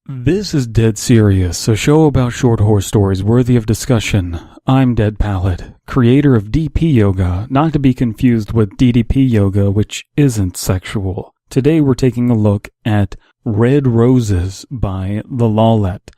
This is Dead Serious, a show about short horror stories worthy of discussion. I'm Dead Palette, creator of DP Yoga, not to be confused with DDP Yoga, which isn't sexual. Today we're taking a look at Red Roses by The Lawlet.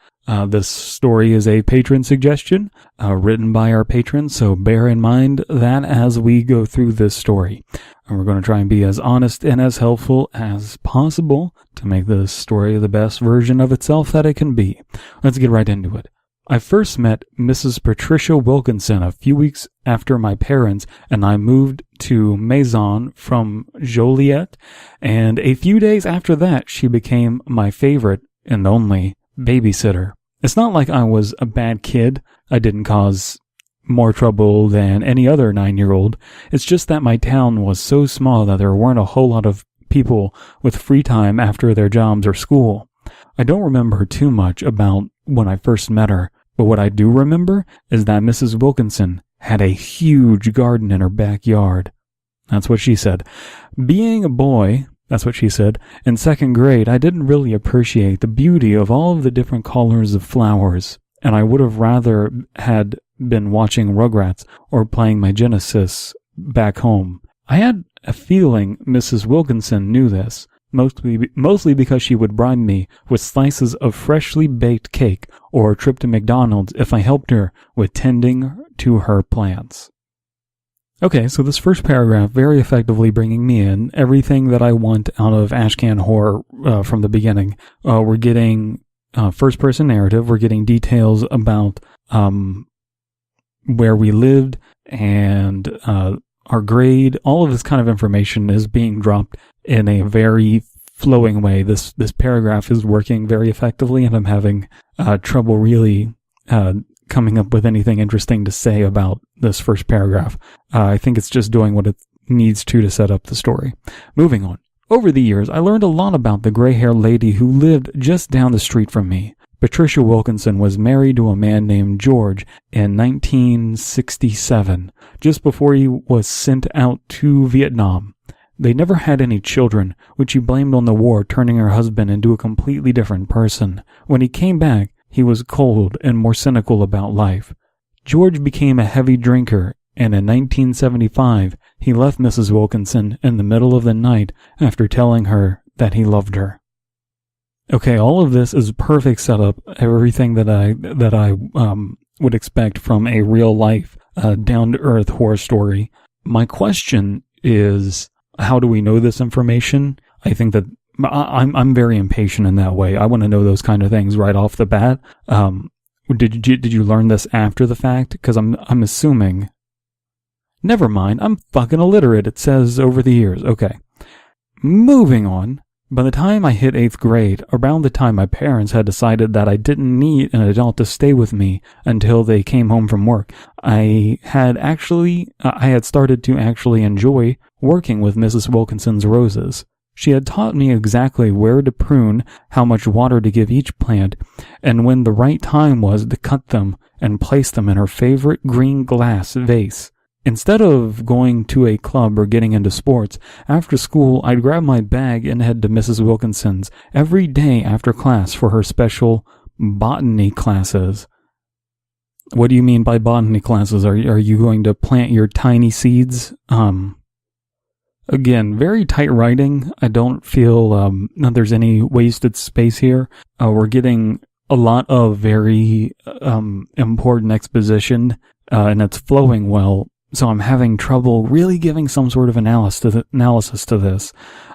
This story is a patron suggestion, written by our patrons, so bear in mind that as we go through this story. And we're going to try and be as honest and as helpful as possible to make this story the best version of itself that it can be. Let's get right into it. I first met Mrs. Patricia Wilkinson a few weeks after my parents and I moved to Maison from Joliet, and a few days after that she became my favorite and only babysitter. It's not like I was a bad kid. I didn't cause more trouble than any other 9-year-old. It's just that my town was so small that there weren't a whole lot of people with free time after their jobs or school. I don't remember too much about when I first met her, but what I do remember is that Mrs. Wilkinson had a huge garden in her backyard. That's what she said. Being a boy, that's what she said, in second grade, I didn't really appreciate the beauty of all of the different colors of flowers, and I would have rather had been watching Rugrats or playing my Genesis back home. I had a feeling Mrs. Wilkinson knew this, mostly because she would bribe me with slices of freshly baked cake or a trip to McDonald's if I helped her with tending to her plants. Okay, so this first paragraph very effectively bringing me in everything that I want out of Ashcan horror from the beginning. We're getting first-person narrative. We're getting details about where we lived and our grade. All of this kind of information is being dropped in a very flowing way. This paragraph is working very effectively, and I'm having trouble really coming up with anything interesting to say about this first paragraph. I think it's just doing what it needs to set up the story. Moving on. Over the years, I learned a lot about the gray-haired lady who lived just down the street from me. Patricia Wilkinson was married to a man named George in 1967, just before he was sent out to Vietnam. They never had any children, which he blamed on the war turning her husband into a completely different person. When he came back, he was cold and more cynical about life. George became a heavy drinker, and in 1975, he left Mrs. Wilkinson in the middle of the night after telling her that he loved her. Okay, all of this is perfect setup, everything that I would expect from a real life, down-to-earth horror story. My question is, how do we know this information? I think that I'm very impatient in that way. I want to know those kind of things right off the bat. Did you learn this after the fact? Because I'm assuming. Never mind. I'm fucking illiterate. It says over the years. Okay. Moving on. By the time I hit 8th grade, around the time my parents had decided that I didn't need an adult to stay with me until they came home from work, I had started to actually enjoy working with Mrs. Wilkinson's roses. She had taught me exactly where to prune, how much water to give each plant, and when the right time was to cut them and place them in her favorite green glass vase. Instead of going to a club or getting into sports, after school I'd grab my bag and head to Mrs. Wilkinson's every day after class for her special botany classes. What do you mean by botany classes? Are you going to plant your tiny seeds? Again, very tight writing. I don't feel that there's any wasted space here. We're getting a lot of very important exposition, and it's flowing well. So I'm having trouble really giving some sort of analysis to this.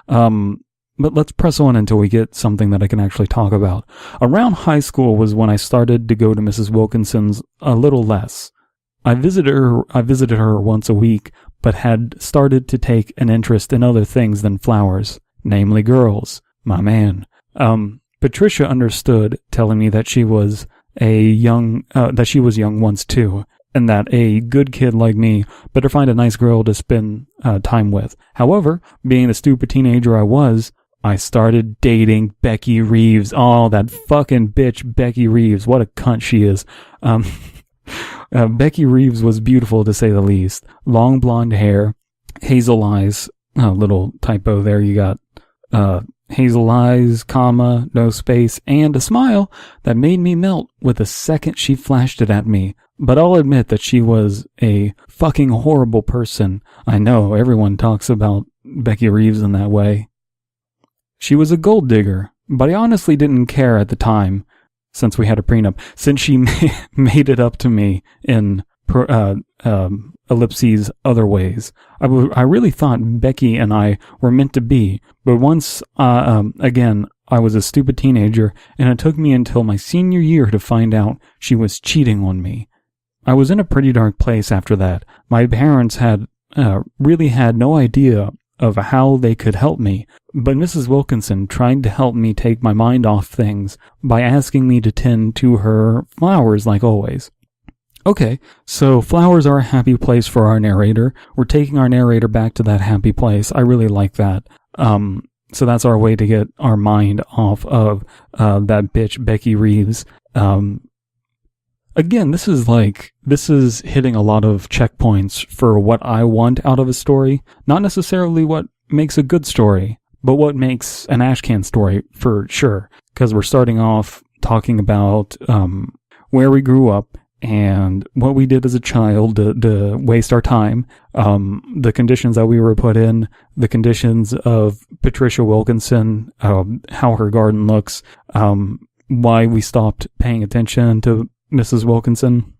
But let's press on until we get something that I can actually talk about. Around high school was when I started to go to Mrs. Wilkinson's a little less. I visited her once a week, but had started to take an interest in other things than flowers, namely girls. My man. Patricia understood, telling me that she was young once too, and that a good kid like me better find a nice girl to spend time with. However, being the stupid teenager I was, I started dating Becky Reeves. Oh, that fucking bitch Becky Reeves. What a cunt she is. Becky Reeves was beautiful to say the least. Long blonde hair, hazel eyes. Little typo there. You got hazel eyes, comma, no space, and a smile that made me melt with the second she flashed it at me. But I'll admit that she was a fucking horrible person. I know, everyone talks about Becky Reeves in that way. She was a gold digger, but I honestly didn't care at the time, since we had a prenup, since she made it up to me in ellipses other ways. I really thought Becky and I were meant to be, but once, again, I was a stupid teenager, and it took me until my senior year to find out she was cheating on me. I was in a pretty dark place after that. My parents had really had no idea of how they could help me, but Mrs. Wilkinson tried to help me take my mind off things by asking me to tend to her flowers like always. Okay, so flowers are a happy place for our narrator. We're taking our narrator back to that happy place. I really like that. So that's our way to get our mind off of that bitch Becky Reeves. Again, this is hitting a lot of checkpoints for what I want out of a story. Not necessarily what makes a good story, but what makes an ashcan story for sure. Because we're starting off talking about where we grew up and what we did as a child to waste our time, the conditions that we were put in, the conditions of Patricia Wilkinson, how her garden looks, why we stopped paying attention to Mrs. Wilkinson,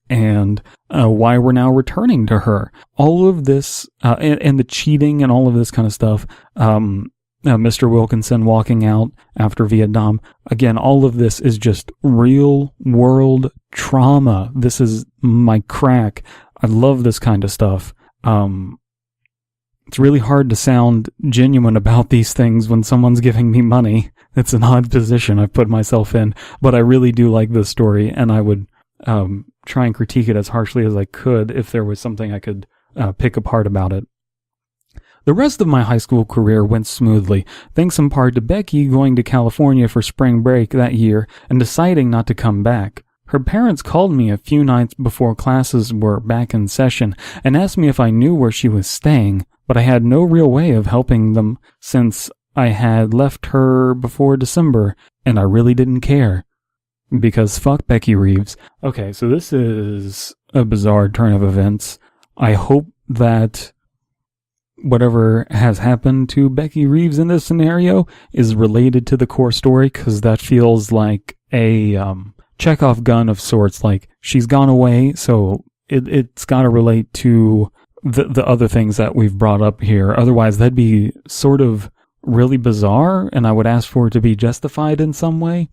and why we're now returning to her. All of this, and the cheating and all of this kind of stuff, Mr. Wilkinson walking out after Vietnam. Again, all of this is just real world trauma. This is my crack. I love this kind of stuff. It's really hard to sound genuine about these things when someone's giving me money. It's an odd position I've put myself in, but I really do like this story, and I would try and critique it as harshly as I could if there was something I could pick apart about it. The rest of my high school career went smoothly, thanks in part to Becky going to California for spring break that year and deciding not to come back. Her parents called me a few nights before classes were back in session and asked me if I knew where she was staying, but I had no real way of helping them since I had left her before December, and I really didn't care. Because fuck Becky Reeves. Okay, so this is a bizarre turn of events. I hope that whatever has happened to Becky Reeves in this scenario is related to the core story, because that feels like a Chekhov gun of sorts. Like, she's gone away, so it's got to relate to the other things that we've brought up here. Otherwise, that'd be sort of really bizarre, and I would ask for it to be justified in some way.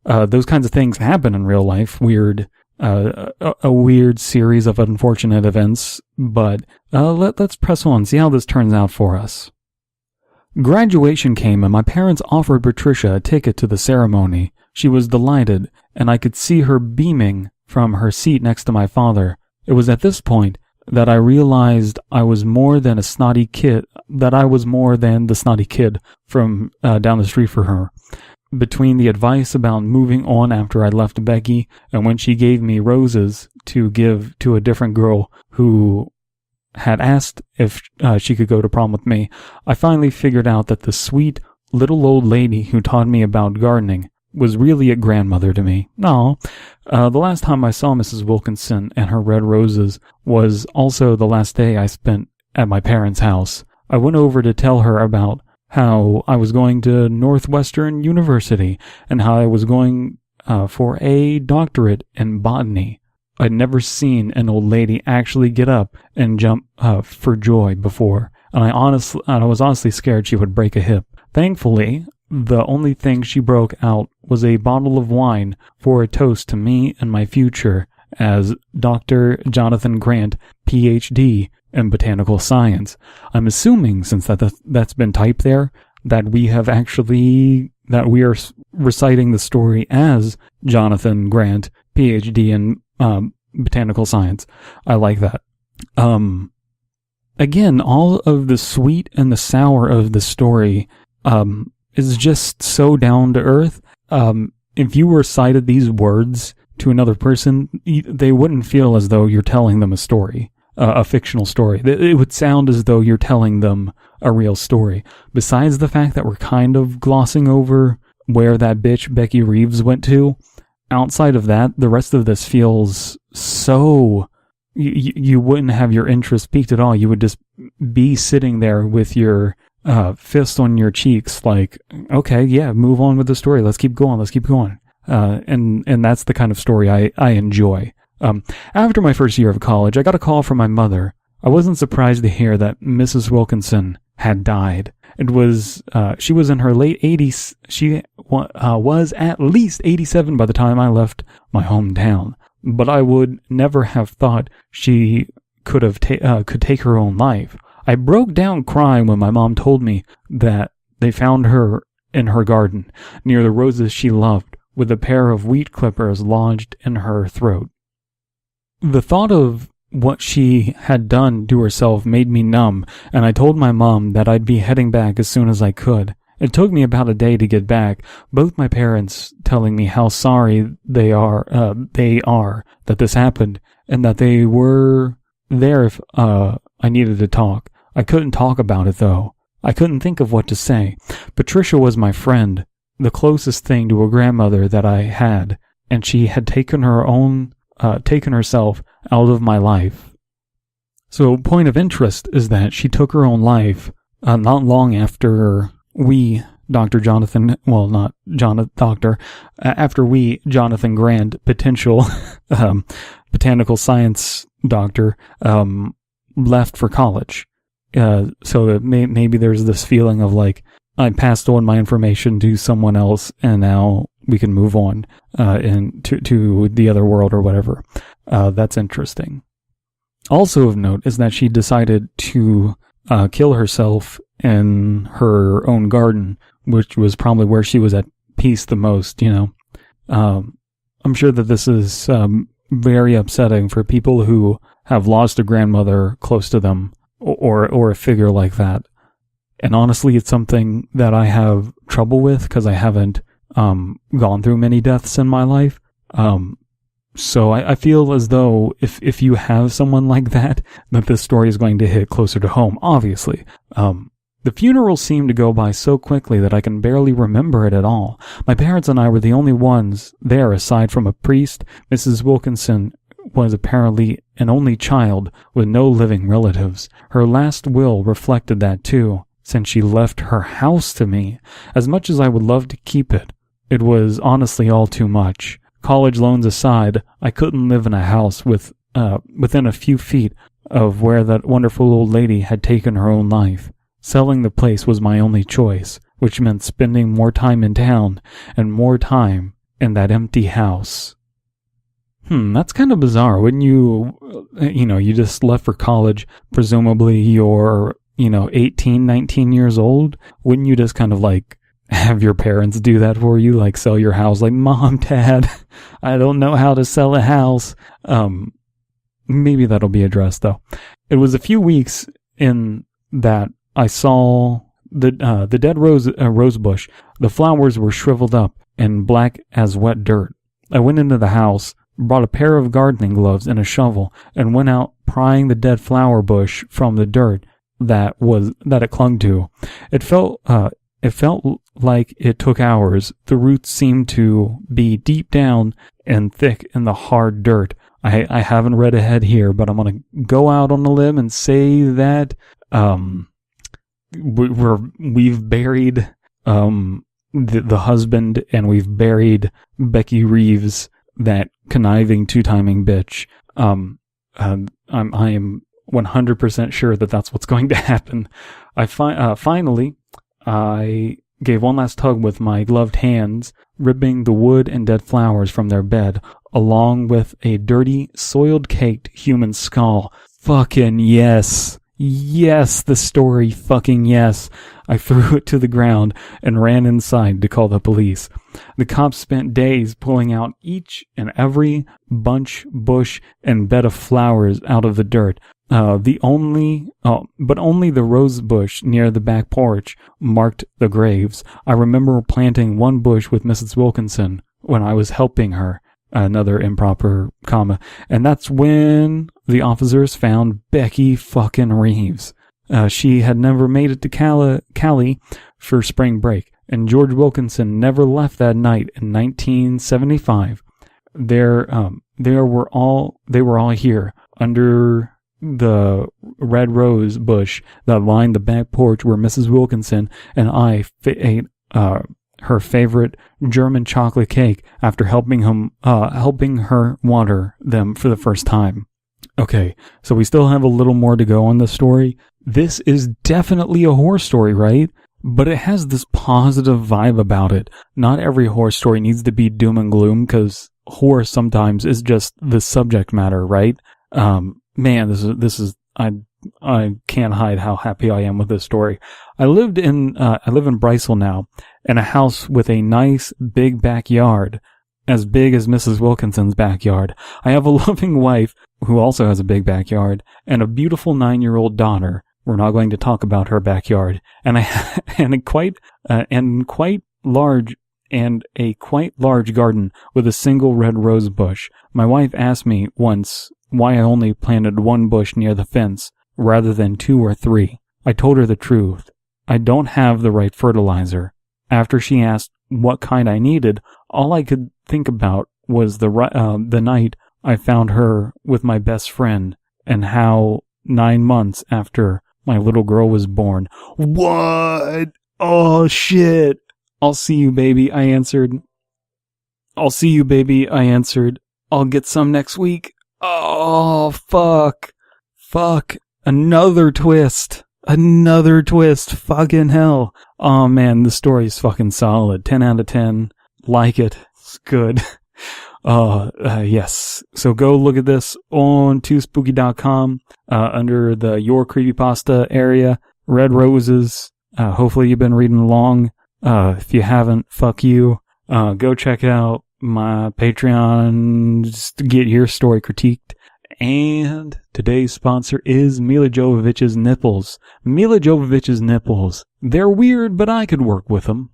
Those kinds of things happen in real life. A weird series of unfortunate events, but let's press on, see how this turns out for us. Graduation came and my parents offered Patricia a ticket to the ceremony. She was delighted, and I could see her beaming from her seat next to my father. It was at this point that I realized I was more than the snotty kid from down the street for her. Between the advice about moving on after I left Becky and when she gave me roses to give to a different girl who had asked if she could go to prom with me, I finally figured out that the sweet little old lady who taught me about gardening was really a grandmother to me. No, the last time I saw Mrs. Wilkinson and her red roses was also the last day I spent at my parents' house. I went over to tell her about how I was going to Northwestern University and how I was going for a doctorate in botany. I'd never seen an old lady actually get up and jump for joy before, and I was honestly scared she would break a hip. Thankfully, the only thing she broke out was a bottle of wine for a toast to me and my future as Dr. Jonathan Grant, Ph.D., in botanical science. I'm assuming, since that's been typed there, that we are reciting the story as Jonathan Grant, Ph.D. in botanical science. I like that. Again, all of the sweet and the sour of the story is just so down to earth. If you recited these words to another person, they wouldn't feel as though you're telling them a story. a fictional story. It would sound as though you're telling them a real story. Besides the fact that we're kind of glossing over where that bitch Becky Reeves went to, outside of that, the rest of this feels so... You wouldn't have your interest piqued at all. You would just be sitting there with your fist on your cheeks like, okay, yeah, move on with the story. Let's keep going. And that's the kind of story I enjoy. After my first year of college, I got a call from my mother. I wasn't surprised to hear that Mrs. Wilkinson had died. It was, she was in her late 80s. She was at least 87 by the time I left my hometown. But I would never have thought she could take her own life. I broke down crying when my mom told me that they found her in her garden, near the roses she loved, with a pair of wheat clippers lodged in her throat. The thought of what she had done to herself made me numb, and I told my mom that I'd be heading back as soon as I could. It took me about a day to get back, both my parents telling me how sorry they are that this happened, and that they were there if I needed to talk. I couldn't talk about it, though. I couldn't think of what to say. Patricia was my friend, the closest thing to a grandmother that I had, and she had taken herself out of my life. So, point of interest is that she took her own life not long after Jonathan Grant, potential botanical science doctor, left for college. So that maybe there's this feeling of like, I passed on my information to someone else and now we can move on to the other world or whatever. That's interesting. Also of note is that she decided to kill herself in her own garden, which was probably where she was at peace the most, I'm sure that this is very upsetting for people who have lost a grandmother close to them or a figure like that. And honestly, it's something that I have trouble with because I haven't gone through many deaths in my life. So I feel as though if you have someone like that this story is going to hit closer to home, obviously. The funeral seemed to go by so quickly that I can barely remember it at all. My parents and I were the only ones there aside from a priest. Mrs. Wilkinson was apparently an only child with no living relatives. Her last will reflected that too, since she left her house to me. As much as I would love to keep it, it was honestly all too much. College loans aside, I couldn't live in a house within a few feet of where that wonderful old lady had taken her own life. Selling the place was my only choice, which meant spending more time in town and more time in that empty house. That's kind of bizarre. Wouldn't you just left for college, presumably you're, 18, 19 years old? Wouldn't you just kind of like have your parents do that for you, like sell your house? Like, Mom, Dad, I don't know how to sell a house. Maybe that'll be addressed though. It was a few weeks in that I saw the dead rose bush. The flowers were shriveled up and black as wet dirt. I went into the house, brought a pair of gardening gloves and a shovel, and went out prying the dead flower bush from the dirt that it clung to. It felt like it took hours. The roots seemed to be deep down and thick in the hard dirt. I haven't read ahead here, but I'm gonna go out on a limb and say that we've buried the husband, and we've buried Becky Reeves, that conniving two-timing bitch. I am 100% sure that that's what's going to happen. Finally, I gave one last tug with my gloved hands, ripping the wood and dead flowers from their bed, along with a dirty, soiled-caked human skull. Fucking yes. Yes, the story, fucking yes. I threw it to the ground and ran inside to call the police. The cops spent days pulling out each and every bunch, bush, and bed of flowers out of the dirt. But only the rose bush near the back porch marked the graves. I remember planting one bush with Mrs. Wilkinson when I was helping her. Another improper comma. And that's when the officers found Becky fucking Reeves. She had never made it to Cali for spring break, and George Wilkinson never left that night in 1975. They were all here under the red rose bush that lined the back porch where Mrs. Wilkinson and I ate her favorite German chocolate cake after helping her water them for the first time. Okay, so we still have a little more to go on this story. This is definitely a horror story, right? But it has this positive vibe about it. Not every horror story needs to be doom and gloom, because horror sometimes is just the subject matter, right? Man, this is I can't hide how happy I am with this story. I live in Brycel now, in a house with a nice big backyard, as big as Mrs. Wilkinson's backyard. I have a loving wife who also has a big backyard, and a beautiful 9-year-old daughter. We're not going to talk about her backyard, and a quite large garden with a single red rose bush. My wife asked me once why I only planted one bush near the fence rather than 2 or 3. I told her the truth. I don't have the right fertilizer. After she asked what kind I needed, all I could think about was the night I found her with my best friend, and how 9 months after my little girl was born. What? Oh, shit. I'll see you, baby, I answered. I'll get some next week. Oh, fuck. Another twist. Fucking hell. Oh, man, the story's fucking solid. 10 out of 10. Like it. It's good. Yes. So go look at this on toospooky.com, under the Your Creepypasta area. Red Roses. Hopefully you've been reading along. If you haven't, fuck you. Go check out my Patreon just to get your story critiqued. And today's sponsor is Mila Jovovich's nipples. Mila Jovovich's nipples. They're weird, but I could work with them.